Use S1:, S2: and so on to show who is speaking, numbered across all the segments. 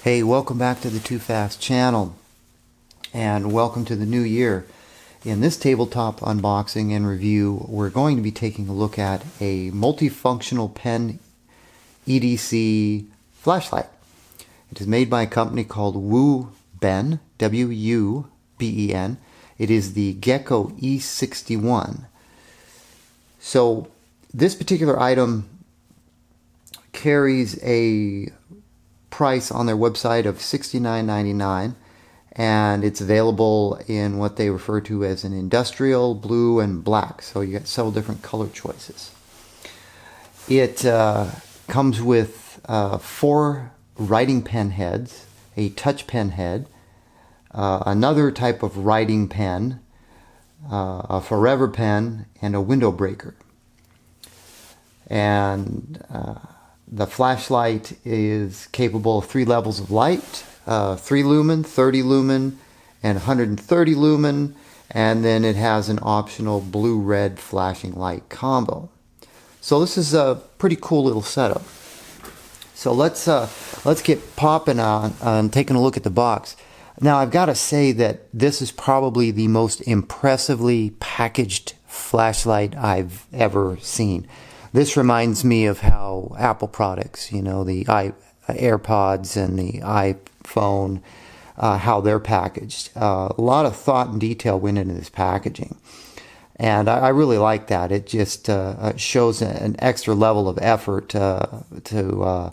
S1: Hey, welcome back to the Too Fast channel, and welcome to the new year. In this tabletop unboxing and review, we're going to be taking a look at a multifunctional pen EDC flashlight. It is made by a company called Wuben, W-U-B-E-N. It is the Gecko E61. So this particular item carries a price on their website of $69.99, and it's available in what they refer to as an industrial, blue, and black. So you got several different color choices. It comes with 4 writing pen heads, a touch pen head, another type of writing pen, a forever pen, and a window breaker. And the flashlight is capable of 3 levels of light, 3 lumen, 30 lumen, and 130 lumen, and then it has an optional blue-red flashing light combo. So this is a pretty cool little setup. So let's get popping on taking a look at the box. Now I've got to say that this is probably the most impressively packaged flashlight I've ever seen. This reminds me of how Apple products, you know, the AirPods and the iPhone, how they're packaged. A lot of thought and detail went into this packaging. And I really like that. It just shows an extra level of effort to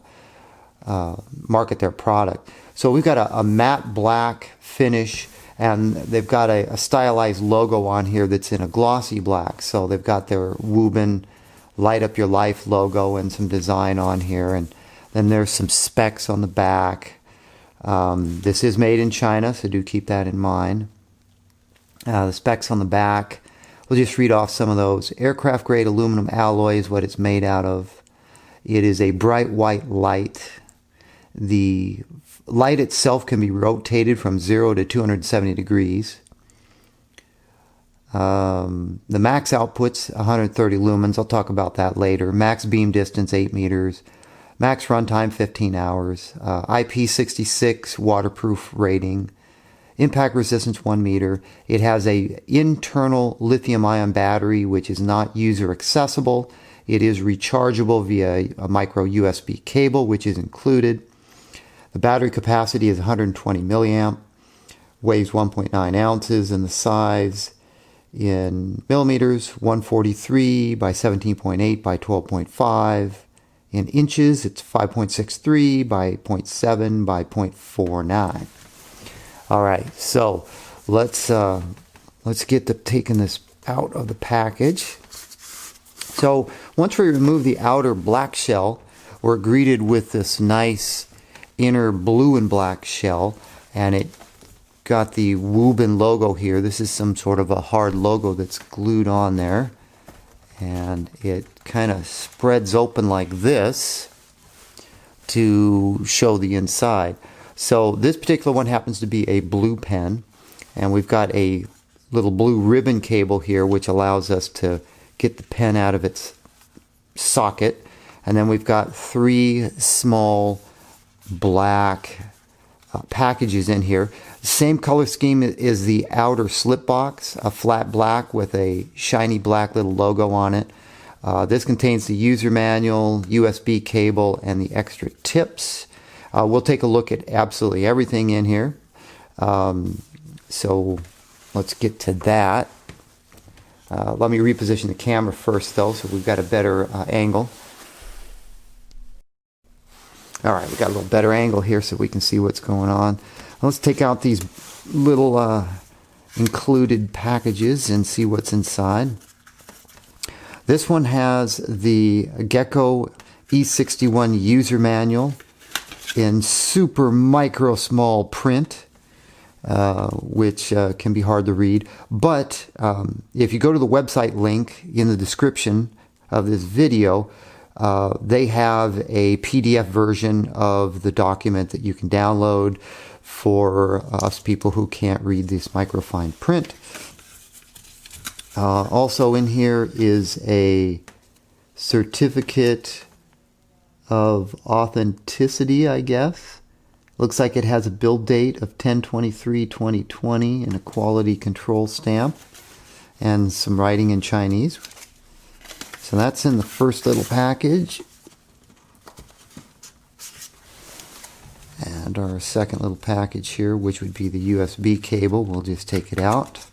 S1: market their product. So we've got a matte black finish, and they've got a stylized logo on here that's in a glossy black. So they've got their Wuben Light Up Your Life logo and some design on here, and then there's some specs on the back. This is made in China, so do keep that in mind. The specs on the back, we'll just read off some of those. Aircraft grade aluminum alloy is what it's made out of. It is a bright white light. The light itself can be rotated from 0 to 270 degrees. The max output's 130 lumens. I'll talk about that later. Max beam distance 8 meters. Max runtime 15 hours. IP66 waterproof rating. Impact resistance 1 meter. It has a internal lithium-ion battery which is not user accessible. It is rechargeable via a micro USB cable, which is included. The battery capacity is 120 milliamp. Weighs 1.9 ounces, and the size in millimeters, 143 by 17.8 by 12.5. In inches, it's 5.63 by 0.7 by 0.49. All right, so let's get to taking this out of the package. So once we remove the outer black shell, we're greeted with this nice inner blue and black shell, and it got the Wuben logo here. This is some sort of a hard logo that's glued on there, and it kind of spreads open like this to show the inside. So this particular one happens to be a blue pen, and we've got a little blue ribbon cable here which allows us to get the pen out of its socket, and then we've got 3 small black packages in here. Same color scheme is the outer slip box, a flat black with a shiny black little logo on it. This contains the user manual, USB cable, and the extra tips. We'll take a look at absolutely everything in here. So let's get to that. Let me reposition the camera first though, so we've got a better angle. All right, we got a little better angle here so we can see what's going on. Let's take out these little included packages and see what's inside. This one has the Gecko E61 user manual in super micro small print, which can be hard to read. But if you go to the website link in the description of this video, they have a PDF version of the document that you can download for us people who can't read this microfine print. Also in here is a certificate of authenticity, I guess. Looks like it has a build date of 10/23/2020 and a quality control stamp and some writing in Chinese. So that's in the first little package. And our second little package here, which would be the USB cable, we'll just take it out.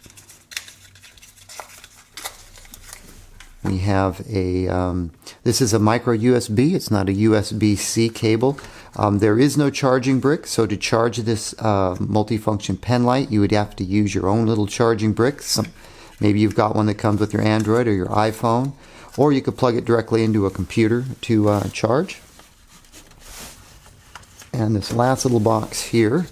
S1: We have a, this is a micro USB, it's not a USB-C cable. There is no charging brick, so to charge this multifunction pen light, you would have to use your own little charging brick. Maybe you've got one that comes with your Android or your iPhone, or you could plug it directly into a computer to charge. And this last little box here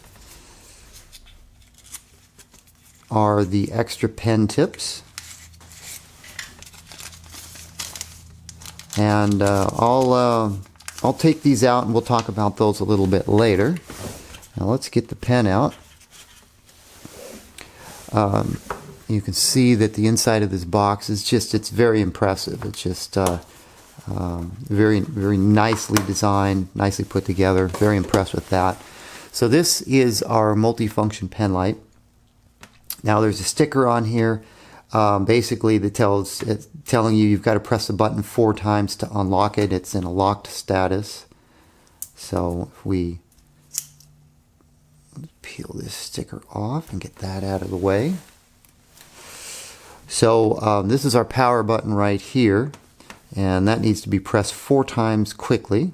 S1: are the extra pen tips. And I'll take these out and we'll talk about those a little bit later. Now let's get the pen out. You can see that the inside of this box is just, it's very impressive. It's just very, very nicely designed, nicely put together. Very impressed with that. So this is our multifunction pen light. Now there's a sticker on here. Basically, it's telling you you've got to press the button 4 times to unlock it. It's in a locked status. So if we peel this sticker off and get that out of the way. So this is our power button right here, and that needs to be pressed 4 times quickly.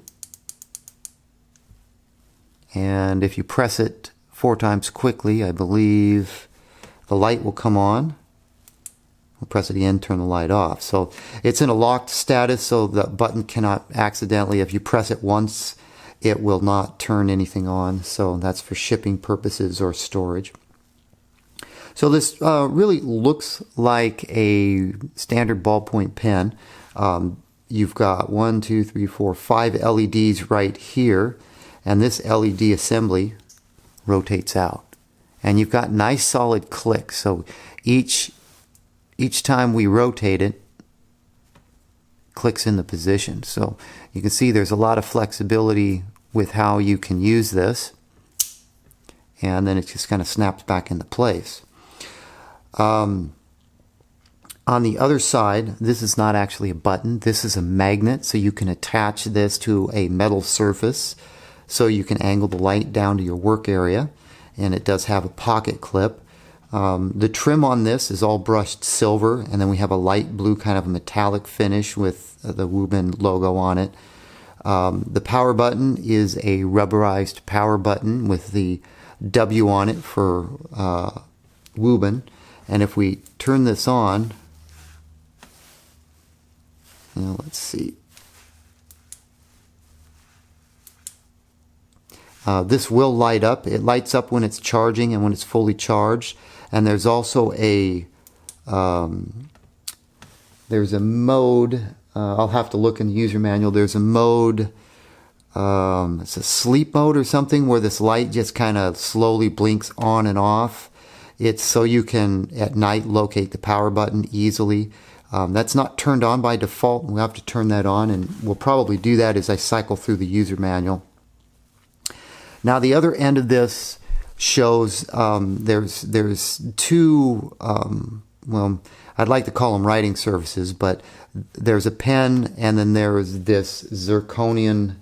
S1: And if you press it 4 times quickly, I believe the light will come on. We'll press it again, turn the light off. So it's in a locked status, so the button cannot accidentally, if you press it once, it will not turn anything on. So that's for shipping purposes or storage. So this really looks like a standard ballpoint pen. You've got 1, 2, 3, 4, 5 LEDs right here, and this LED assembly rotates out. And you've got nice solid clicks. So each time we rotate it, clicks in the position. So you can see there's a lot of flexibility with how you can use this, and then it just kind of snaps back into place. On the other side, this is not actually a button, this is a magnet, so you can attach this to a metal surface so you can angle the light down to your work area, and it does have a pocket clip. The trim on this is all brushed silver, and then we have a light blue kind of metallic finish with the Wuben logo on it. The power button is a rubberized power button with the W on it for Wuben. And if we turn this on, now let's see. This will light up. It lights up when it's charging and when it's fully charged. And there's also a there's a mode. I'll have to look in the user manual. There's a mode. It's a sleep mode or something where this light just kind of slowly blinks on and off. It's so you can at night locate the power button easily. That's not turned on by default. We'll have to turn that on, and we'll probably do that as I cycle through the user manual. Now the other end of this shows there's 2, well, I'd like to call them writing surfaces, but there's a pen, and then there's this zirconian,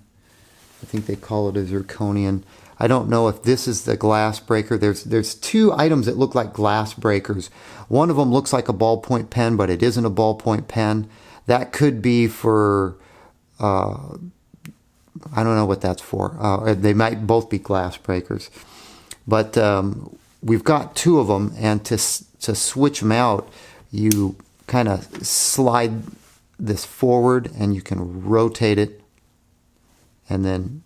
S1: I think they call it a zirconian. I don't know if this is the glass breaker. There's 2 items that look like glass breakers. One of them looks like a ballpoint pen, but it isn't a ballpoint pen. That could be for, I don't know what that's for. They might both be glass breakers. But we've got 2 of them, and to switch them out, you kind of slide this forward, and you can rotate it, and then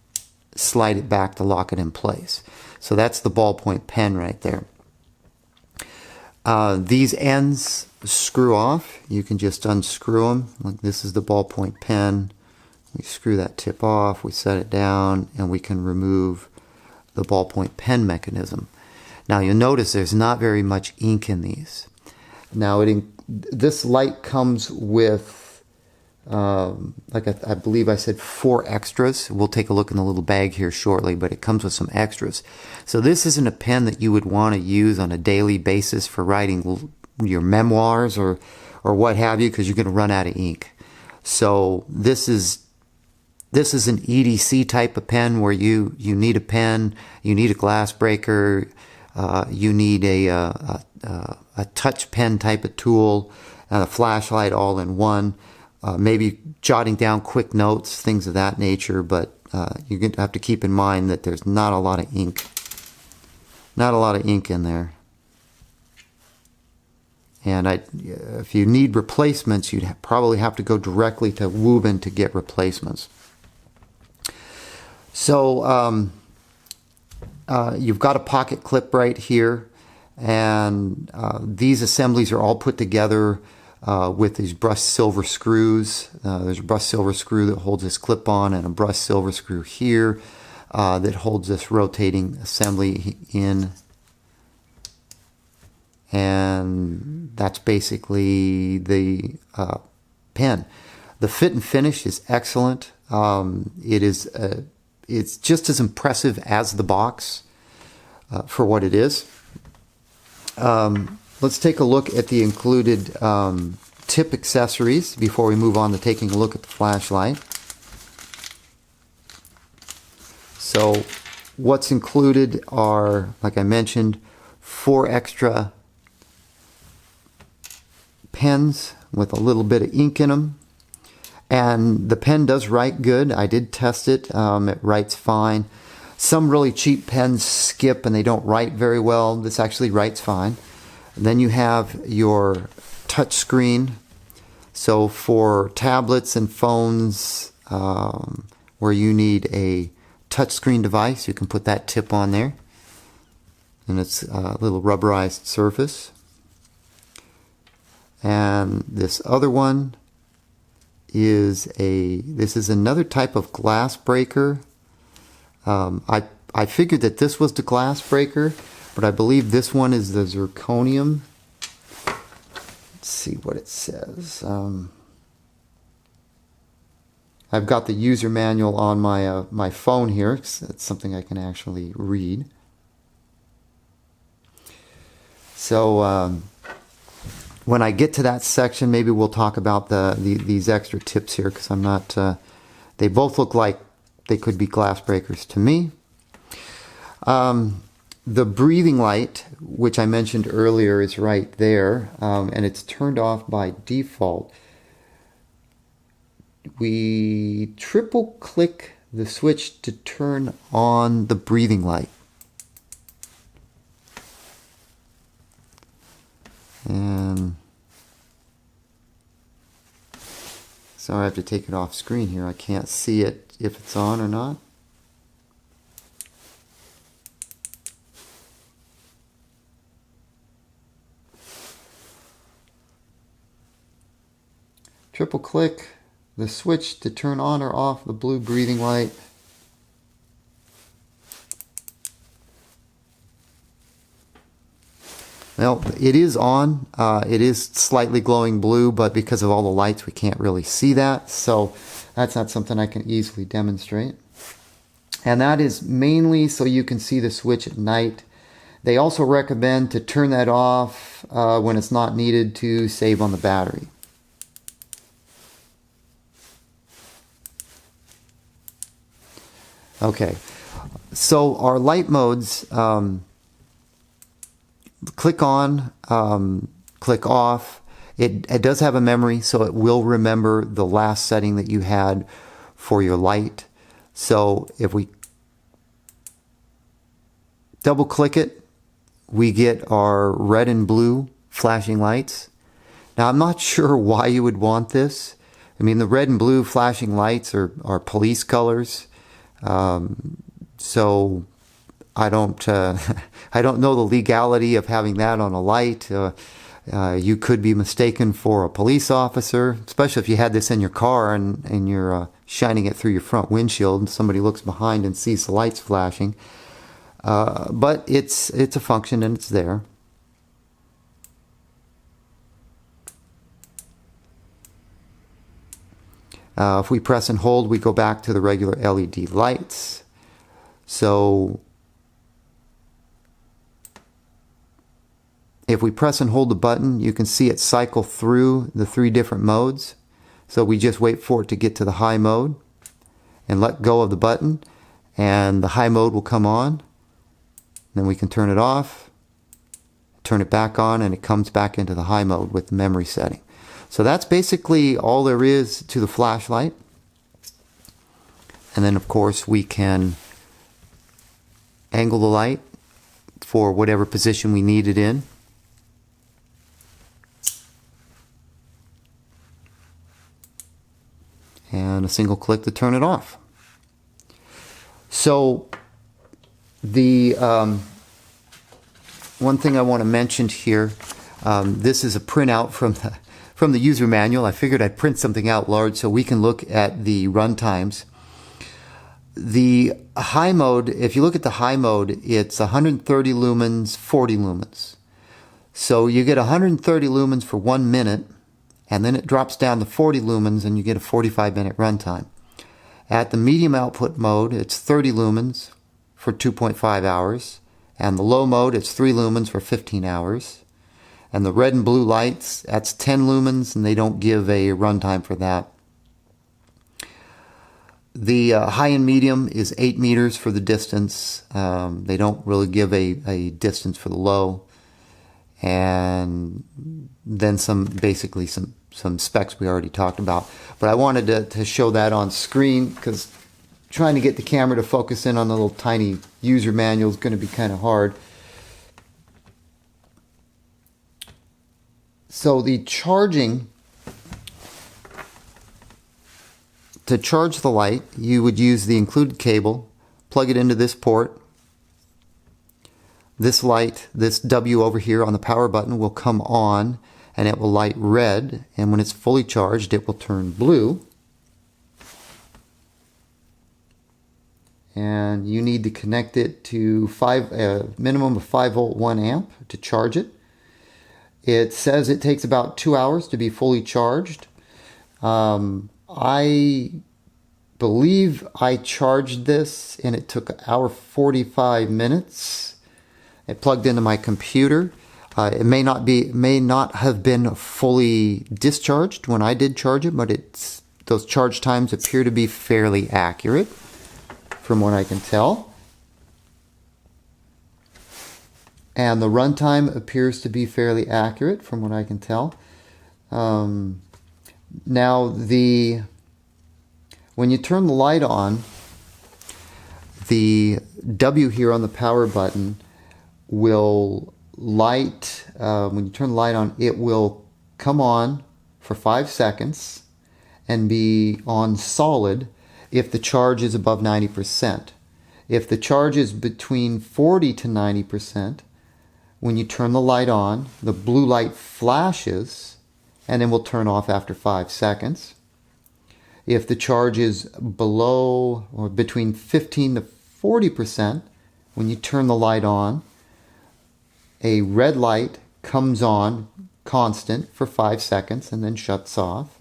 S1: slide it back to lock it in place. So that's the ballpoint pen right there. These ends screw off. You can just unscrew them. Like this is the ballpoint pen. We screw that tip off, we set it down, and we can remove the ballpoint pen mechanism. Now you'll notice there's not very much ink in these. Now this light comes with Like I believe I said 4 extras. We'll take a look in the little bag here shortly, but it comes with some extras. So this isn't a pen that you would want to use on a daily basis for writing your memoirs or what have you, because you're going to run out of ink. So this is an EDC type of pen where you need a pen, you need a glass breaker, you need a touch pen type of tool, and a flashlight all in one. Maybe jotting down quick notes, things of that nature, but you're going to have to keep in mind that there's not a lot of ink. Not a lot of ink in there. And if you need replacements, you'd probably have to go directly to Wuben to get replacements. So you've got a pocket clip right here, and these assemblies are all put together with these brushed silver screws. There's a brushed silver screw that holds this clip on, and a brushed silver screw here that holds this rotating assembly in. And that's basically the pen. The fit and finish is excellent. It's just as impressive as the box for what it is. Let's take a look at the included tip accessories before we move on to taking a look at the flashlight. So what's included are, like I mentioned, 4 extra pens with a little bit of ink in them, and the pen does write good. I did test it. It writes fine. Some really cheap pens skip and they don't write very well. This actually writes fine. And then you have your touch screen. So for tablets and phones where you need a touch screen device, you can put that tip on there, and it's a little rubberized surface. And this other one is this is another type of glass breaker. I figured that this was the glass breaker, but I believe this one is the zirconium. Let's see what it says. I've got the user manual on my phone here. It's something I can actually read. So when I get to that section, maybe we'll talk about these extra tips here, because I'm not. They both look like they could be glass breakers to me. The breathing light, which I mentioned earlier, is right there, and it's turned off by default. We triple click the switch to turn on the breathing light. And so I have to take it off screen here. I can't see it if it's on or not. Triple click the switch to turn on or off the blue breathing light. Well, it is on. It is slightly glowing blue, but because of all the lights, we can't really see that. So that's not something I can easily demonstrate. And that is mainly so you can see the switch at night. They also recommend to turn that off when it's not needed to save on the battery. Okay, so our light modes, click on, click off. It does have a memory, so it will remember the last setting that you had for your light. So if we double click it, we get our red and blue flashing lights. Now I'm not sure why you would want this. I mean, the red and blue flashing lights are police colors. So I don't I don't know the legality of having that on a light. You could be mistaken for a police officer, especially if you had this in your car and you're shining it through your front windshield and somebody looks behind and sees the lights flashing. But it's a function and it's there. If we press and hold, we go back to the regular LED lights. So if we press and hold the button, you can see it cycle through the 3 different modes. So we just wait for it to get to the high mode and let go of the button, and the high mode will come on. Then we can turn it off, turn it back on, and it comes back into the high mode with the memory setting. So that's basically all there is to the flashlight. And then of course we can angle the light for whatever position we need it in. And a single click to turn it off. So the one thing I want to mention here, this is a printout from the user manual. I figured I'd print something out large so we can look at the run times. The high mode, if you look at the high mode, it's 130 lumens, 40 lumens. So you get 130 lumens for 1 minute, and then it drops down to 40 lumens and you get a 45-minute runtime. At the medium output mode, it's 30 lumens for 2.5 hours, and the low mode, it's 3 lumens for 15 hours. And the red and blue lights, that's 10 lumens, and they don't give a runtime for that. The high and medium is 8 meters for the distance. They don't really give a distance for the low. And then basically some specs we already talked about. But I wanted to show that on screen because trying to get the camera to focus in on the little tiny user manual is going to be kind of hard. So the charging, to charge the light, you would use the included cable, plug it into this port. This light, this W over here on the power button will come on and it will light red, and when it's fully charged it will turn blue. And you need to connect it to minimum of 5 volt 1 amp to charge it. It says it takes about 2 hours to be fully charged. I believe I charged this and it took 1 hour 45 minutes. It plugged into my computer. It may not have been fully discharged when I did charge it, but those charge times appear to be fairly accurate from what I can tell. And the runtime appears to be fairly accurate from what I can tell. Now when you turn the light on, the W here on the power button will light, when you turn the light on, it will come on for 5 seconds and be on solid if the charge is above 90%. If the charge is between 40 to 90%, when you turn the light on, the blue light flashes and then will turn off after 5 seconds. If the charge is below or between 15 to 40%, when you turn the light on, a red light comes on constant for 5 seconds and then shuts off.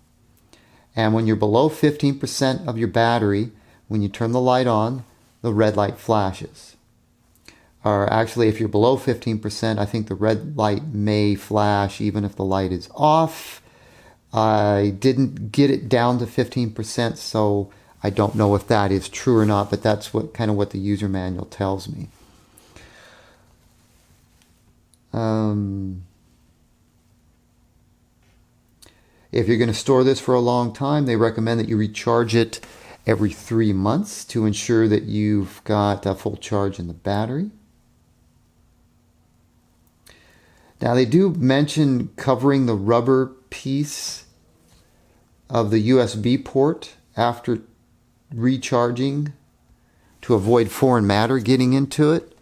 S1: And when you're below 15% of your battery, when you turn the light on, the red light flashes. Or actually, if you're below 15%, I think the red light may flash even if the light is off. I didn't get it down to 15%, so I don't know if that is true or not, but that's kind of what the user manual tells me. If you're going to store this for a long time, they recommend that you recharge it every 3 months to ensure that you've got a full charge in the battery. Now they do mention covering the rubber piece of the USB port after recharging to avoid foreign matter getting into it.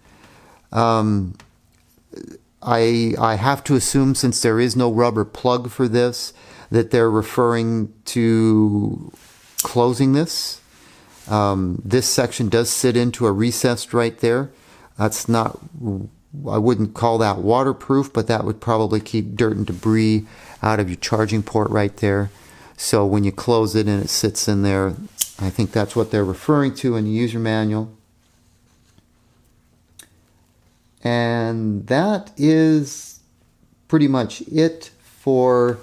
S1: I have to assume, since there is no rubber plug for this, that they're referring to closing this. This section does sit into a recess right there. That's not, I wouldn't call that waterproof, but that would probably keep dirt and debris out of your charging port right there. So when you close it and it sits in there, I think that's what they're referring to in the user manual. And that is pretty much it for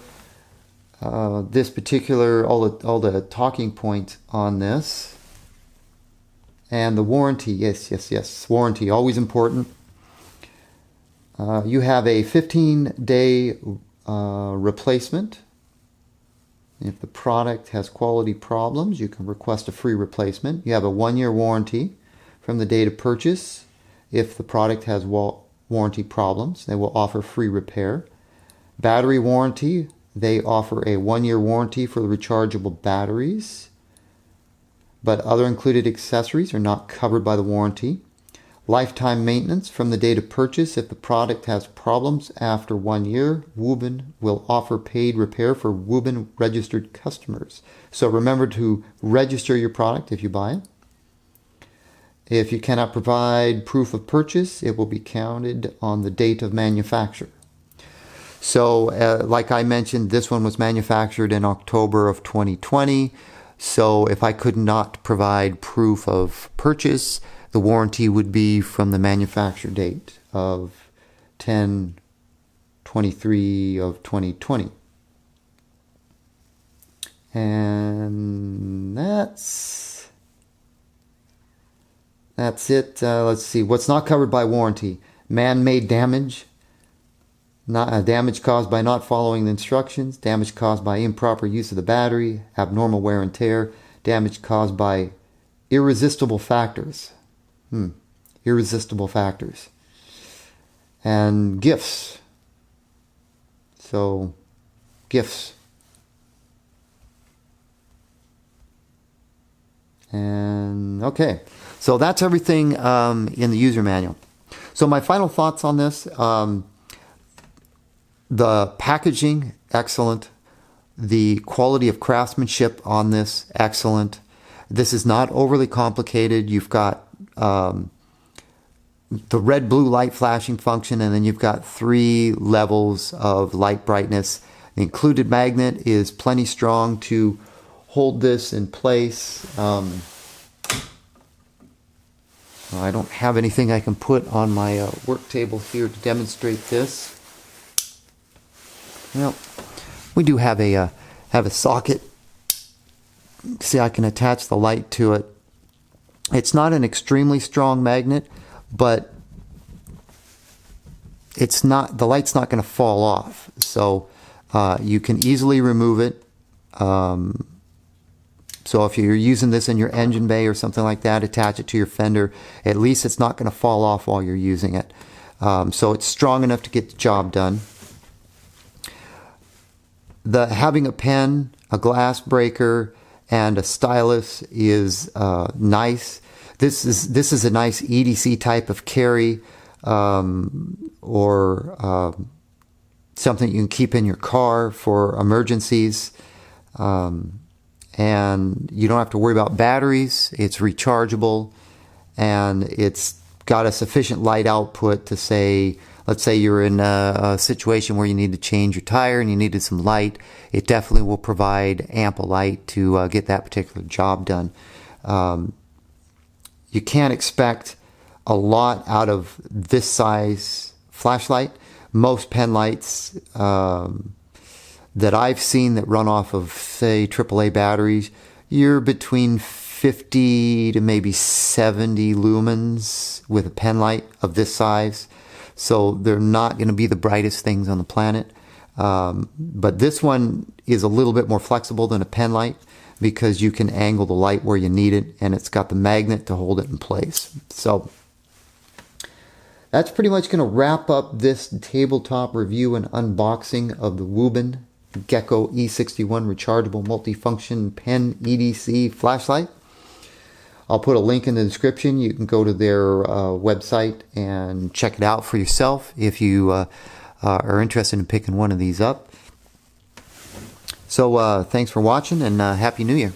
S1: this particular, all the talking points on this. And the warranty, yes, warranty, always important. You have a 15-day replacement. If the product has quality problems, you can request a free replacement. You have a 1-year warranty from the date of purchase. If the product has warranty problems, they will offer free repair. Battery warranty, they offer a 1-year warranty for the rechargeable batteries, but other included accessories are not covered by the warranty. Lifetime maintenance from the date of purchase. If the product has problems after 1 year, Wuben will offer paid repair for Wuben registered customers. So remember to register your product if you buy it. If you cannot provide proof of purchase, it will be counted on the date of manufacture. So like I mentioned, this one was manufactured in October of 2020. So if I could not provide proof of purchase, the warranty would be from the manufacture date of 10/23 of 2020. And that's it. Let's see. What's not covered by warranty? Man-made damage. Damage caused by not following the instructions. Damage caused by improper use of the battery. Abnormal wear and tear. Damage caused by irresistible factors. Irresistible factors. And gifts. So, gifts. And okay, so that's everything in the user manual. So my final thoughts on this, the packaging, excellent. The quality of craftsmanship on this, excellent. This is not overly complicated. You've got the red blue light flashing function, and then you've got 3 levels of light brightness. The included magnet is plenty strong to hold this in place. I don't have anything I can put on my work table here to demonstrate this. Well, we do have a socket. See, I can attach the light to it. It's not an extremely strong magnet, but it's not, the light's not going to fall off. So you can easily remove it. So if you're using this in your engine bay or something like that, attach it to your fender. At least it's not going to fall off while you're using it. So it's strong enough to get the job done. Having a pen, a glass breaker, and a stylus is nice. This is a nice EDC type of carry, or something you can keep in your car for emergencies. And you don't have to worry about batteries. It's rechargeable, and it's got a sufficient light output to say, let's say you're in a situation where you need to change your tire and you needed some light. It definitely will provide ample light to get that particular job done. You can't expect a lot out of this size flashlight. Most pen lights that I've seen that run off of, say, AAA batteries, you're between 50 to maybe 70 lumens with a pen light of this size. So they're not going to be the brightest things on the planet. But this one is a little bit more flexible than a pen light because you can angle the light where you need it, and it's got the magnet to hold it in place. So that's pretty much going to wrap up this tabletop review and unboxing of the Wuben Gecko E61 rechargeable multifunction pen EDC flashlight. I'll put a link in the description. You can go to their website and check it out for yourself if you are interested in picking one of these up. So thanks for watching, and Happy New Year.